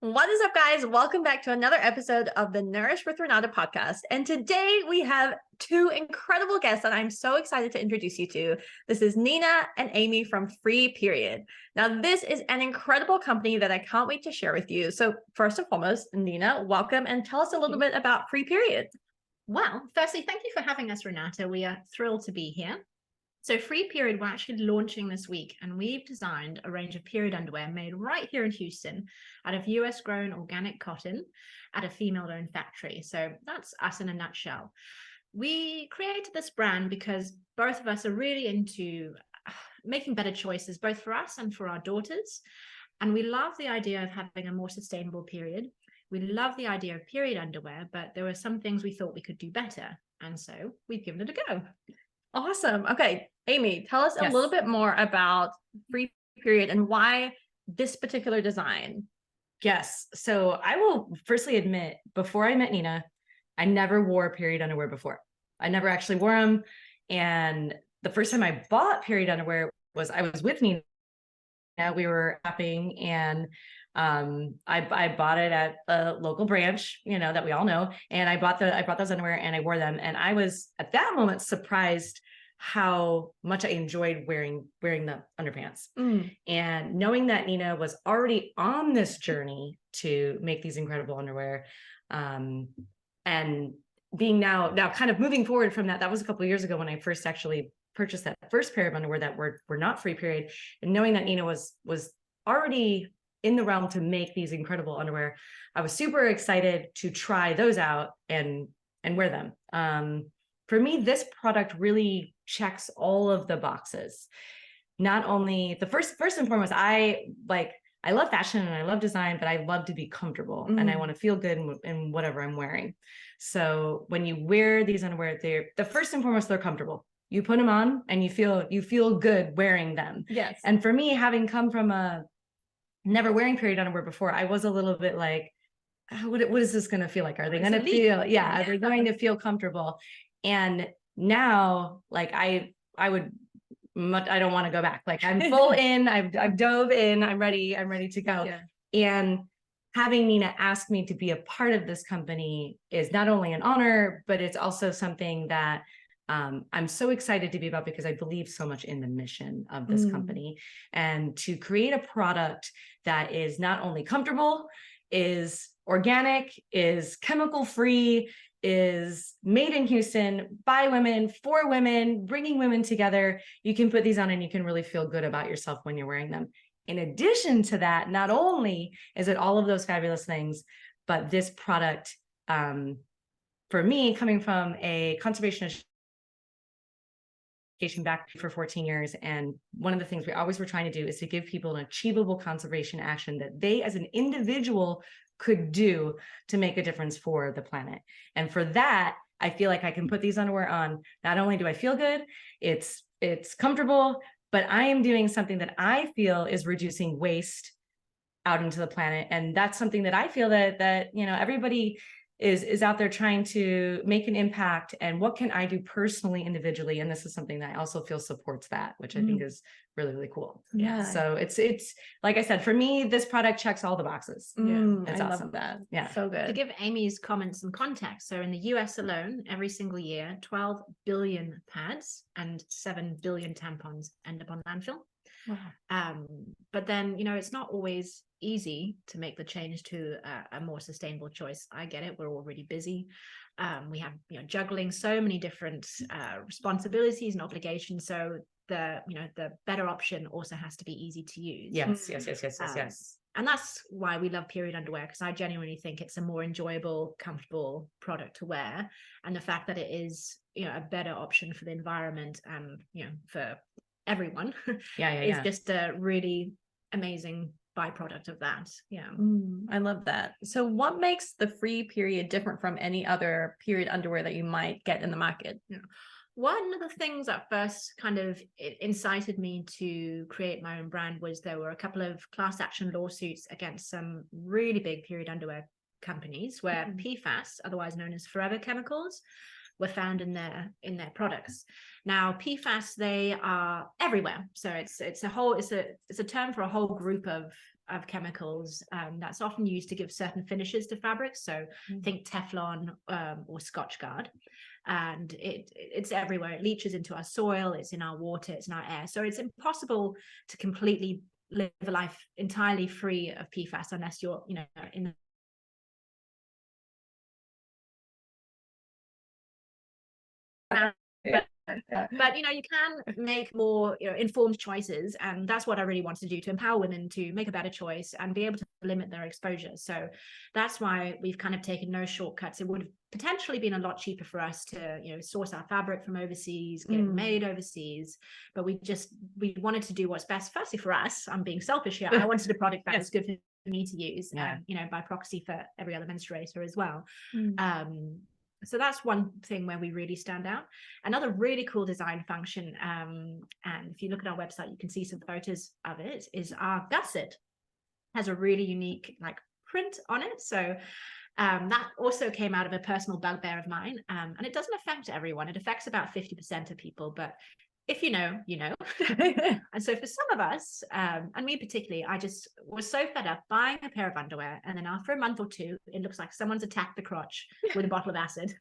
What is up, guys? Welcome back to another episode of the Nourish with Renata podcast. And today we have two incredible guests that I'm so excited to introduce you to. This is Nina and Amy from Fri Period. Now, this is an incredible company that I can't wait to share with you. So first and foremost, Nina, welcome and tell us a little bit about Fri Period. Well, firstly, thank you for having us, Renata. We are thrilled to be here. So Fri Period, we're actually launching this week, and we've designed a range of period underwear made right here in Houston out of US grown organic cotton at a female-owned factory. So that's us in a nutshell. We created this brand because both of us are really into making better choices, both for us and for our daughters. And we love the idea of having a more sustainable period. We love the idea of period underwear, but there were some things we thought we could do better. And so we've given it a go. Awesome. Okay, Amy, tell us a little bit more about Fri Period and why this particular design. Yes. So I will firstly admit, before I met Nina, I never wore period underwear before. I never actually wore them. And the first time I bought period underwear was I was with Nina. We were shopping, and I bought it at a local branch, that we all know. And I bought those underwear and I wore them. And I was at that moment surprised how much I enjoyed wearing the underpants. And knowing that Nina was already on this journey to make these incredible underwear, and being now kind of moving forward from that was a couple of years ago when I first actually purchased that first pair of underwear that were not Fri Period, and knowing that Nina was already in the realm to make these incredible underwear, I was super excited to try those out and wear them. For me, this product really checks all of the boxes. Not only the first and foremost, I love fashion and I love design, but I love to be comfortable and I want to feel good in whatever I'm wearing. So when you wear these underwear, the first and foremost, they're comfortable. You put them on and you feel good wearing them. Yes. And for me, having come from a never wearing period underwear before, I was a little bit like, what is this going to feel like? Are they going to feel, are they going to feel comfortable? And now, like I don't want to go back. Like I'm full in, I've dove in, I'm ready to go. Yeah. And having Nina ask me to be a part of this company is not only an honor, but it's also something that I'm so excited to be about, because I believe so much in the mission of this company, and to create a product that is not only comfortable, is organic, is chemical free, is made in Houston by women, for women, bringing women together. You can put these on and you can really feel good about yourself when you're wearing them. In addition to that, not only is it all of those fabulous things, but this product, for me, coming from a conservation back for 14 years. And one of the things we always were trying to do is to give people an achievable conservation action that they as an individual could do to make a difference for the planet. And for that, I feel like I can put these underwear on. Not only do I feel good, it's comfortable, but I am doing something that I feel is reducing waste out into the planet. And that's something that I feel that everybody is out there trying to make an impact, and what can I do personally, individually? And this is something that I also feel supports that, which I think is really, really cool. Yeah. So it's like I said, for me, this product checks all the boxes. It's I awesome. love that. Yeah. So good. To give Amy's comments some context, so in the US alone, every single year, 12 billion pads and 7 billion tampons end up on landfill. Wow. But then, it's not always easy to make the change to a more sustainable choice. I get it. We're all really busy. We have, juggling so many different responsibilities and obligations. So the better option also has to be easy to use. Yes. And that's why we love period underwear, because I genuinely think it's a more enjoyable, comfortable product to wear. And the fact that it is, a better option for the environment and, for everyone is just a really amazing byproduct of that. I love that. So what makes the Fri Period different from any other period underwear that you might get in the market? One of the things that first kind of incited me to create my own brand was there were a couple of class action lawsuits against some really big period underwear companies where PFAS, otherwise known as forever chemicals, were found in their products. Now, PFAS, they are everywhere. So it's a term for a whole group of of chemicals that's often used to give certain finishes to fabrics. So think Teflon or Scotch Guard. And it's everywhere. It leaches into our soil, it's in our water, it's in our air. So it's impossible to completely live a life entirely free of PFAS unless you're, you know, in but you know, you can make more, you know, informed choices, and that's what I really wanted to do, to empower women to make a better choice and be able to limit their exposure. So that's why we've kind of taken no shortcuts. It would have potentially been a lot cheaper for us to, you know, source our fabric from overseas, get it made overseas, but we wanted to do what's best, firstly for us. I'm being selfish here. I wanted a product that was good for me to use, and you know, by proxy for every other menstruator as well. So that's one thing where we really stand out. Another really cool design function, and if you look at our website, you can see some photos of it, is our gusset. Has a really unique like print on it. So that also came out of a personal bugbear of mine, and it doesn't affect everyone. It affects about 50% of people, but if you know, you know. And so for some of us, and me particularly, I just was so fed up buying a pair of underwear, and then after a month or two, it looks like someone's attacked the crotch with a bottle of acid.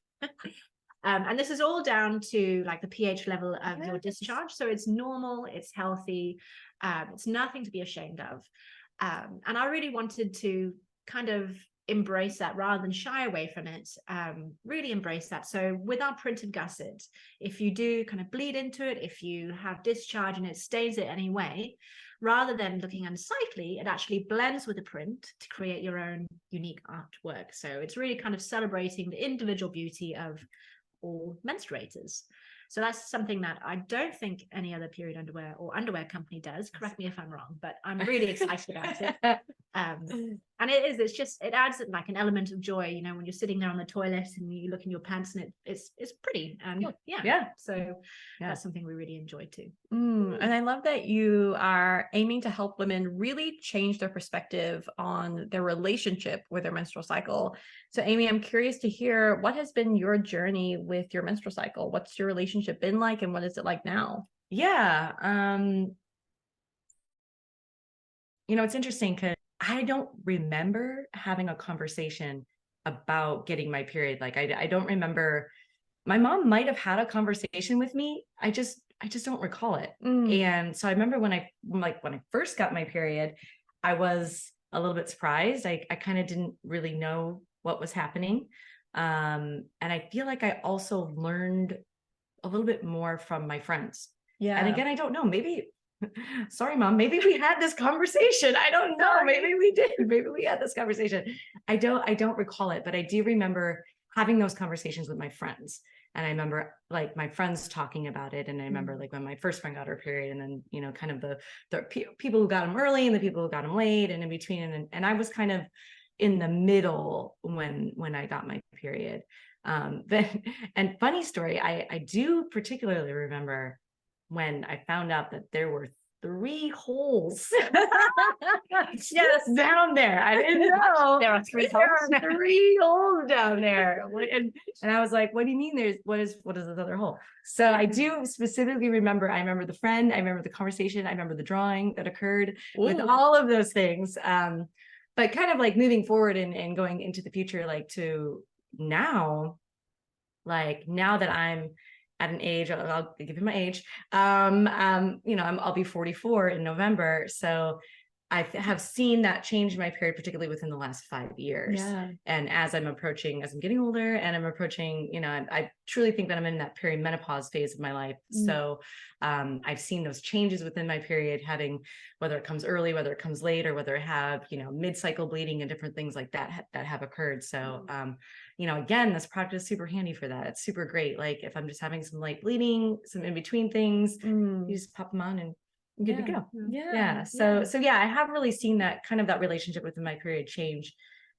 And this is all down to like the pH level of your discharge. So it's normal, it's healthy, it's nothing to be ashamed of. And I really wanted to kind of embrace that rather than shy away from it, really embrace that. So with our printed gusset, if you do kind of bleed into it, if you have discharge and it stains it anyway, rather than looking unsightly, it actually blends with the print to create your own unique artwork. So it's really kind of celebrating the individual beauty of all menstruators. So that's something that I don't think any other period underwear or underwear company does. Correct me if I'm wrong, but I'm really excited about it. And it adds like an element of joy, you know, when you're sitting there on the toilet and you look in your pants and it's pretty. And so that's something we really enjoy too. And I love that you are aiming to help women really change their perspective on their relationship with their menstrual cycle. So Amy, I'm curious to hear, what has been your journey with your menstrual cycle? What's your relationship been like, and what is it like now? Yeah. You know, it's interesting because I don't remember having a conversation about getting my period. Like I don't remember. My mom might have had a conversation with me. I just don't recall it. And so I remember when I first got my period, I was a little bit surprised. I kind of didn't really know what was happening. And I feel like I also learned a little bit more from my friends. Yeah. And again, I don't know, maybe, sorry, Mom, maybe we had this conversation. I don't know. Maybe we did. Maybe we had this conversation. I don't recall it, but I do remember having those conversations with my friends. And I remember like my friends talking about it. And I remember like when my first friend got her period, and then, you know, kind of the people who got them early and the people who got them late and in between. And I was kind of in the middle when I got my period. And funny story, I do particularly remember when I found out that there were 3 holes down there. I didn't know there are 3 holes. There are 3 holes down there. And I was like, what do you mean what is this other hole? So I do specifically remember, I remember the friend, I remember the conversation, I remember the drawing that occurred with all of those things. But kind of like moving forward and going into the future, like to now, that I'm at an age, I'll give you my age, you know, I'll be 44 in November. So I have seen that change my period, particularly within the last 5 years. Yeah. And as I'm getting older and I'm approaching, you know, I truly think that I'm in that perimenopause phase of my life. So I've seen those changes within my period, having, whether it comes early, whether it comes late, or whether I have, you know, mid-cycle bleeding and different things like that have occurred. So, you know, again, this product is super handy for that. It's super great. Like if I'm just having some light bleeding, some in between things, you just pop them on and good to go. Yeah. So I have really seen that kind of that relationship within my period change,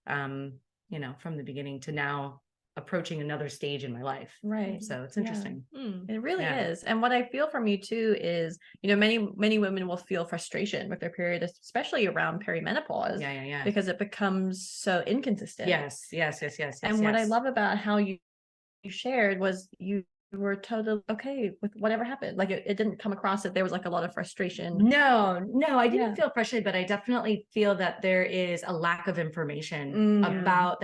you know, from the beginning to now approaching another stage in my life. Right. So it's interesting. It really is. And what I feel from you too is, you know, many women will feel frustration with their period, especially around perimenopause. Yeah. Because it becomes so inconsistent. Yes. And what I love about how you shared was you were totally okay with whatever happened. Like it didn't come across that there was like a lot of frustration. No, I didn't Yeah. feel frustrated, but I definitely feel that there is a lack of information about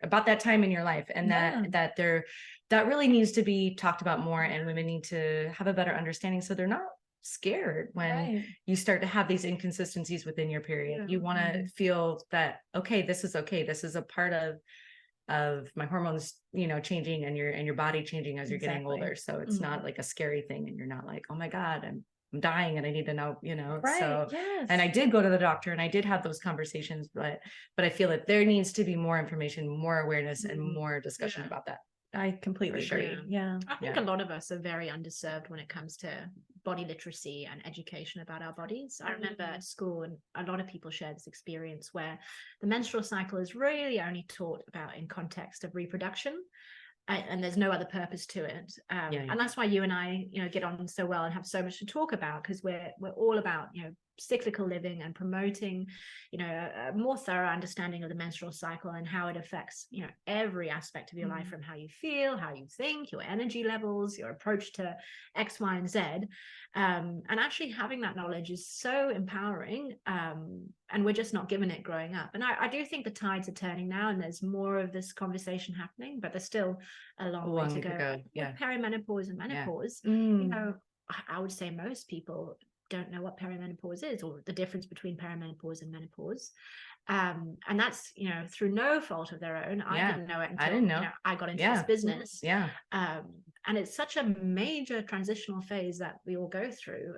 about that time in your life, and that really needs to be talked about more, and women need to have a better understanding so they're not scared when you start to have these inconsistencies within your period. You want to feel that, okay, this is a part of my hormones, changing, and your body changing as you're getting older. So it's not like a scary thing, and you're not like, oh my God, I'm dying and I need to know, So and I did go to the doctor and I did have those conversations, but I feel that there needs to be more information, more awareness, and more discussion about that. I completely agree. Yeah. I think a lot of us are very underserved when it comes to body literacy and education about our bodies. I remember at school, and a lot of people share this experience, where the menstrual cycle is really only taught about in context of reproduction. And there's no other purpose to it. And that's why you and I, get on so well and have so much to talk about, because we're all about, cyclical living and promoting, a more thorough understanding of the menstrual cycle and how it affects, every aspect of your life, from how you feel, how you think, your energy levels, your approach to X, Y, and Z. And actually having that knowledge is so empowering. And we're just not given it growing up. And I do think the tides are turning now, and there's more of this conversation happening, but there's still a long way to go. With perimenopause and menopause, I would say most people don't know what perimenopause is, or the difference between perimenopause and menopause. And that's, through no fault of their own. I didn't know it until I got into this business. And it's such a major transitional phase that we all go through.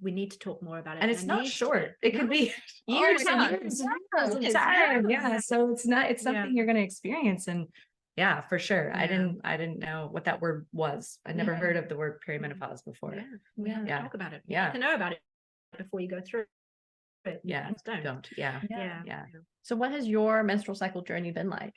We need to talk more about it. And it's not short. It could be years and years. So it's something you're going to experience. And yeah, for sure. I didn't know what that word was. I never heard of the word perimenopause before. We have to talk about it. You have to know about it before you go through it. Don't. So what has your menstrual cycle journey been like?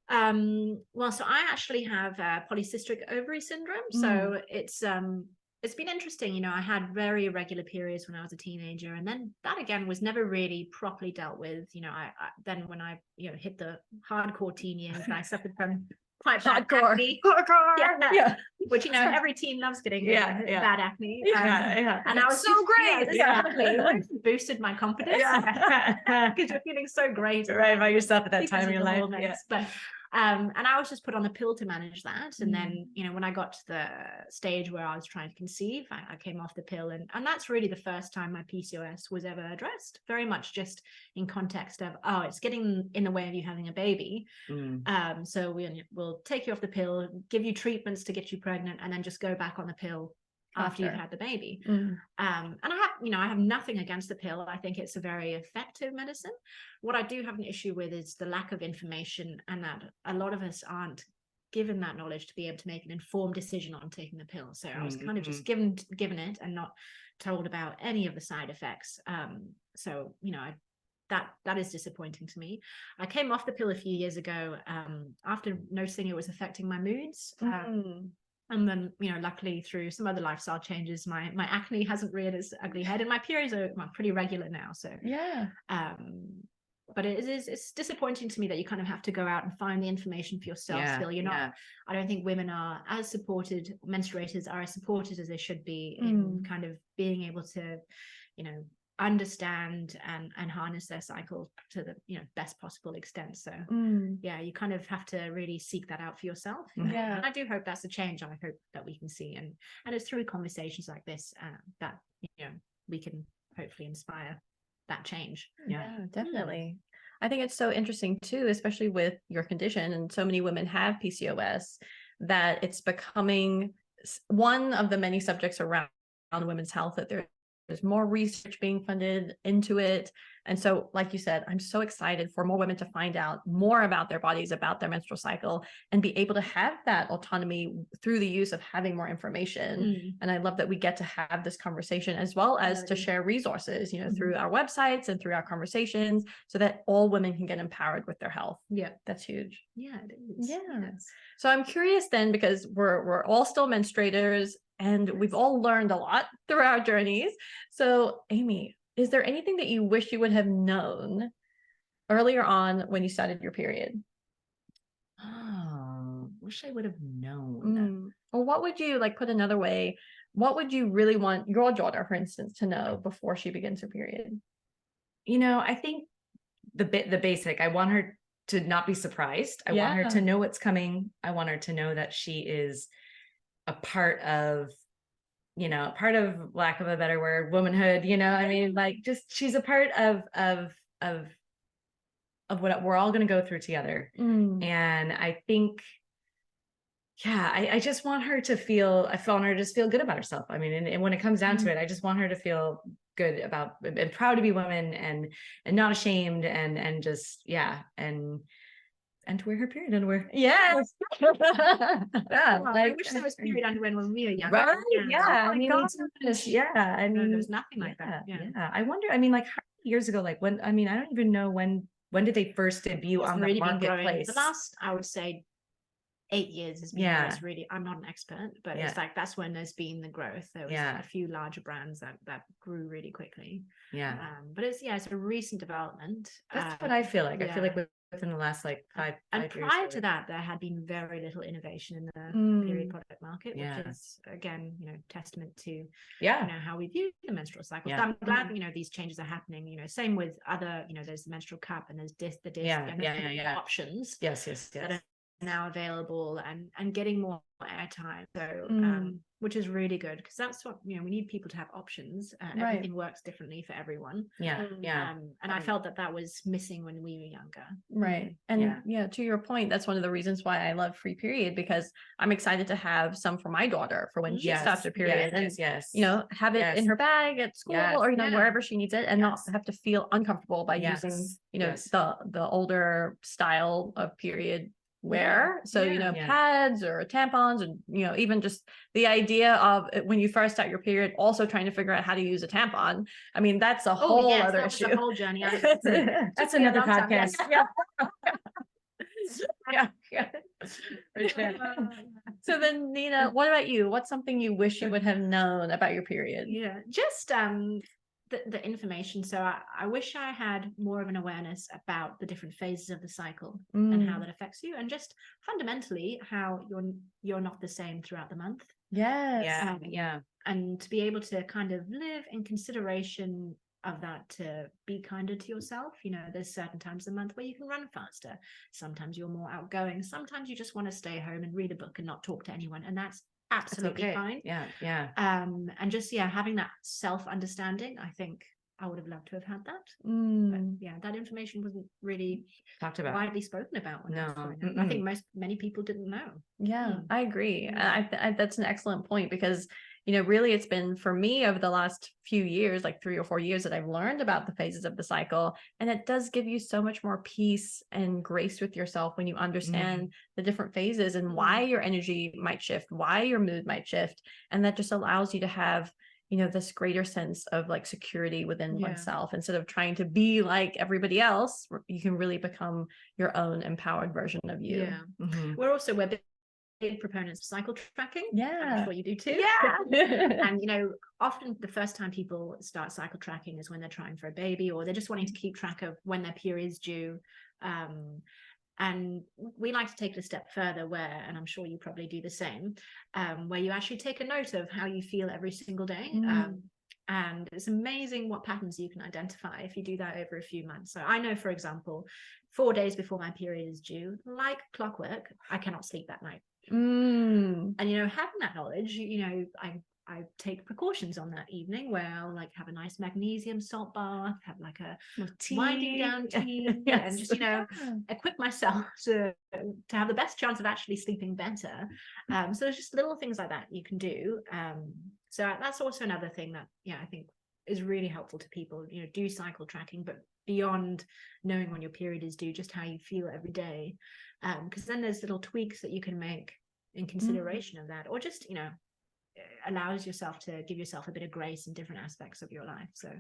Well, so I actually have polycystic ovary syndrome. So it's been interesting. I had very irregular periods when I was a teenager, and then that again was never really properly dealt with. I then when I hit the hardcore teen years, I suffered from quite bad acne. Which every teen loves getting bad acne. And I was so great. It boosted my confidence because you're feeling so great about yourself at that time in your life. But and I was just put on a pill to manage that. And then, when I got to the stage where I was trying to conceive, I came off the pill. And that's really the first time my PCOS was ever addressed, very much just in context of, it's getting in the way of you having a baby. So we'll take you off the pill, give you treatments to get you pregnant, and then just go back on the pill after you've had the baby. And I have nothing against the pill. I think it's a very effective medicine. What I do have an issue with is the lack of information, and that a lot of us aren't given that knowledge to be able to make an informed decision on taking the pill. So I was kind of just given it and not told about any of the side effects. So that is disappointing to me. I came off the pill a few years ago after noticing it was affecting my moods. And then, luckily through some other lifestyle changes, my acne hasn't reared its ugly head, and my periods are pretty regular now. So but it's disappointing to me that you kind of have to go out and find the information for yourself. Still, you're not. I don't think women are as supported. Menstruators are as supported as they should be in kind of being able to, understand and harness their cycle to the best possible extent. So you kind of have to really seek that out for yourself. And I do hope that's a change I hope that we can see, and it's through conversations like this that we can hopefully inspire that change. Definitely. I think it's so interesting too, especially with your condition, and so many women have PCOS, that it's becoming one of the many subjects around women's health, that there's more research being funded into it. And so, like you said, I'm so excited for more women to find out more about their bodies, about their menstrual cycle, and be able to have that autonomy through the use of having more information. And I love that we get to have this conversation, as well as to share resources, through our websites and through our conversations, so that all women can get empowered with their health. That's huge. It is. So I'm curious then, because we're all still menstruators, and we've all learned a lot through our journeys. So Amy, is there anything that you wish you would have known earlier on when you started your period? wish I would have known. Or what would you, like, put another way, what would you really want your daughter, for instance, to know before she begins her period? You know, I think the basic, I want her to not be surprised. I want her to know what's coming. I want her to know that she is a part of, you know, part of, lack of a better word, womanhood, you know, I mean, like, just, she's a part of what we're all going to go through together. And I think, yeah, I just want her to feel, just feel good about herself. I mean, and when it comes down to it, I just want her to feel good about and proud to be woman, and not ashamed, and just, yeah. And to wear her period underwear. Yes. Yeah. I wish there was period underwear when we were younger. Right? Yeah. Oh, I mean, I mean, there's nothing like that. Yeah. I wonder, I mean, like, how many years ago, like, when, I mean, I don't even know when did they first debut on the marketplace? The last, I would say, 8 years has been it's really, I'm not an expert, but it's like, that's when there's been the growth. There was a few larger brands that grew really quickly. But it's a recent development. That's what I feel like. I feel like within the last, like, five and years, prior to that, there had been very little innovation in the period product market, which is, again, you know, testament to you know, how we view the menstrual cycle. So I'm glad, you know, these changes are happening. You know, same with other, you know, there's the menstrual cup and there's the disc options that are now available and getting more airtime. So which is really good, because that's what, you know, we need people to have options. Everything works differently for everyone. And I felt that was missing when we were younger. And to your point, that's one of the reasons why I love Fri Period, because I'm excited to have some for my daughter for when she stops her period, and you know, have it in her bag at school or, you know, wherever she needs it, and not have to feel uncomfortable by using, you know, the older style of period wear. So you know, pads or tampons, and you know, even just the idea of when you first start your period, also trying to figure out how to use a tampon. I mean, that's a whole other issue. A whole journey. That's another podcast. So then, Nina, what about you? What's something you wish you would have known about your period? Just the information. So I wish I had more of an awareness about the different phases of the cycle and how that affects you, and just fundamentally how you're not the same throughout the month. And to be able to kind of live in consideration of that, to be kinder to yourself. You know, there's certain times of the month where you can run faster. Sometimes you're more outgoing. Sometimes you just want to stay home and read a book and not talk to anyone, and that's absolutely fine. And just having that self-understanding, I think I would have loved to have had that. But that information wasn't really talked about, widely spoken about when I think many people didn't know. I agree. I that's an excellent point, because you know, really, it's been for me over the last few years, like 3 or 4 years, that I've learned about the phases of the cycle. And it does give you so much more peace and grace with yourself when you understand the different phases and why your energy might shift, why your mood might shift. And that just allows you to have, you know, this greater sense of like security within oneself. Instead of trying to be like everybody else, you can really become your own empowered version of you. We're big proponents of cycle tracking. I'm sure you do too. And you know, often the first time people start cycle tracking is when they're trying for a baby, or they're just wanting to keep track of when their period is due. And we like to take it a step further, where, and I'm sure you probably do the same, where you actually take a note of how you feel every single day. And it's amazing what patterns you can identify if you do that over a few months. So I know, for example, 4 days before my period is due, like clockwork, I cannot sleep that night. And you know, having that knowledge, you know, I take precautions on that evening, where I'll like have a nice magnesium salt bath, have like a winding down tea, and just, you know, equip myself to have the best chance of actually sleeping better. So there's just little things like that you can do. So that's also another thing that I think is really helpful to people. You know, do cycle tracking, but beyond knowing when your period is due, just how you feel every day, because then there's little tweaks that you can make in consideration of that, or just, you know, allows yourself to give yourself a bit of grace in different aspects of your life. So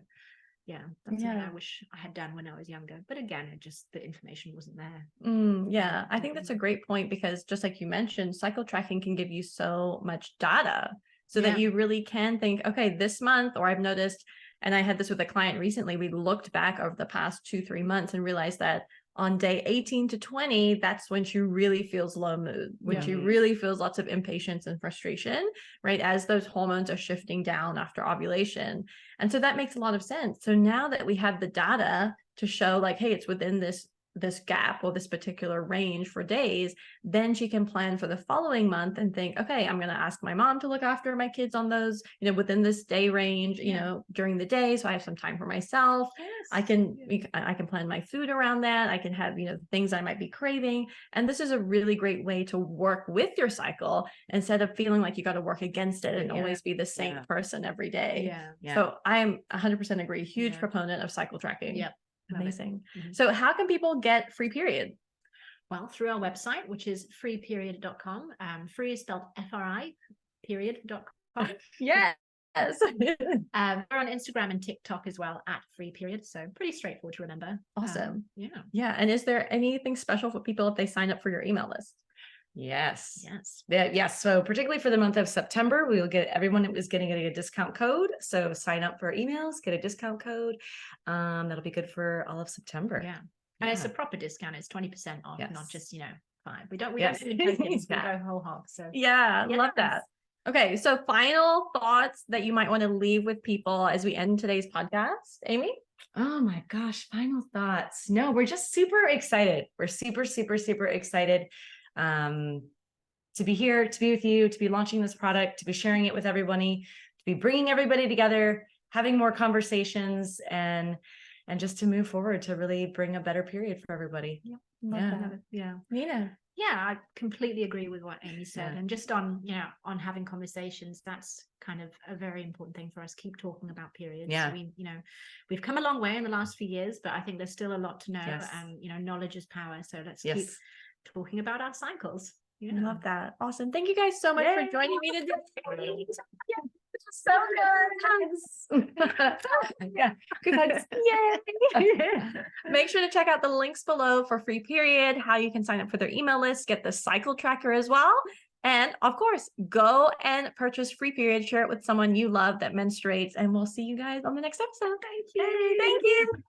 that's something I wish I had done when I was younger, but again, the information wasn't there. I think that's a great point, because just like you mentioned, cycle tracking can give you so much data, so that you really can think, okay, this month, or I've noticed, and I had this with a client recently, we looked back over the past 2-3 months and realized that on day 18 to 20, that's when she really feels low mood, when she really feels lots of impatience and frustration, right? As those hormones are shifting down after ovulation. And so that makes a lot of sense. So now that we have the data to show like, hey, it's within this gap or this particular range for days, then she can plan for the following month and think, okay, I'm going to ask my mom to look after my kids on those, within this day range, during the day. So I have some time for myself. Yes. I can plan my food around that. I can have, things I might be craving. And this is a really great way to work with your cycle instead of feeling like you got to work against it and always be the same person every day. So I'm 100% agree. Huge proponent of cycle tracking. Yep. Amazing. So how can people get Fri Period? Well, through our website, which is friperiod.com. Free is spelled F-R-I, period.com. Yes. We're on Instagram and TikTok as well at Fri Period. So pretty straightforward to remember. Awesome. Yeah. And is there anything special for people if they sign up for your email list? Yes. So particularly for the month of September, we will get everyone is getting a discount code. So sign up for our emails, get a discount code. That'll be good for all of September. Yeah. And it's a proper discount. It's 20% off, not just, 5. We don't do tokens, we go whole hog. So love that. Okay. So final thoughts that you might want to leave with people as we end today's podcast, Amy? Oh my gosh. Final thoughts. No, we're just super excited. We're super, super, super excited. To be here, to be with you, to be launching this product, to be sharing it with everybody, to be bringing everybody together, having more conversations, and just to move forward to really bring a better period for everybody. Nina. Yeah, I completely agree with what Amy said. And just on having conversations, that's kind of a very important thing for us. Keep talking about periods. We've come a long way in the last few years, but I think there's still a lot to know, and knowledge is power. So let's keep talking about our cycles. I love that. Awesome. Thank you guys so much for joining me today. So good. Good hugs. Yay. Make sure to check out the links below for Fri Period, how you can sign up for their email list, get the cycle tracker as well. And of course, go and purchase Fri Period, share it with someone you love that menstruates, and we'll see you guys on the next episode. Thank you. Thank you.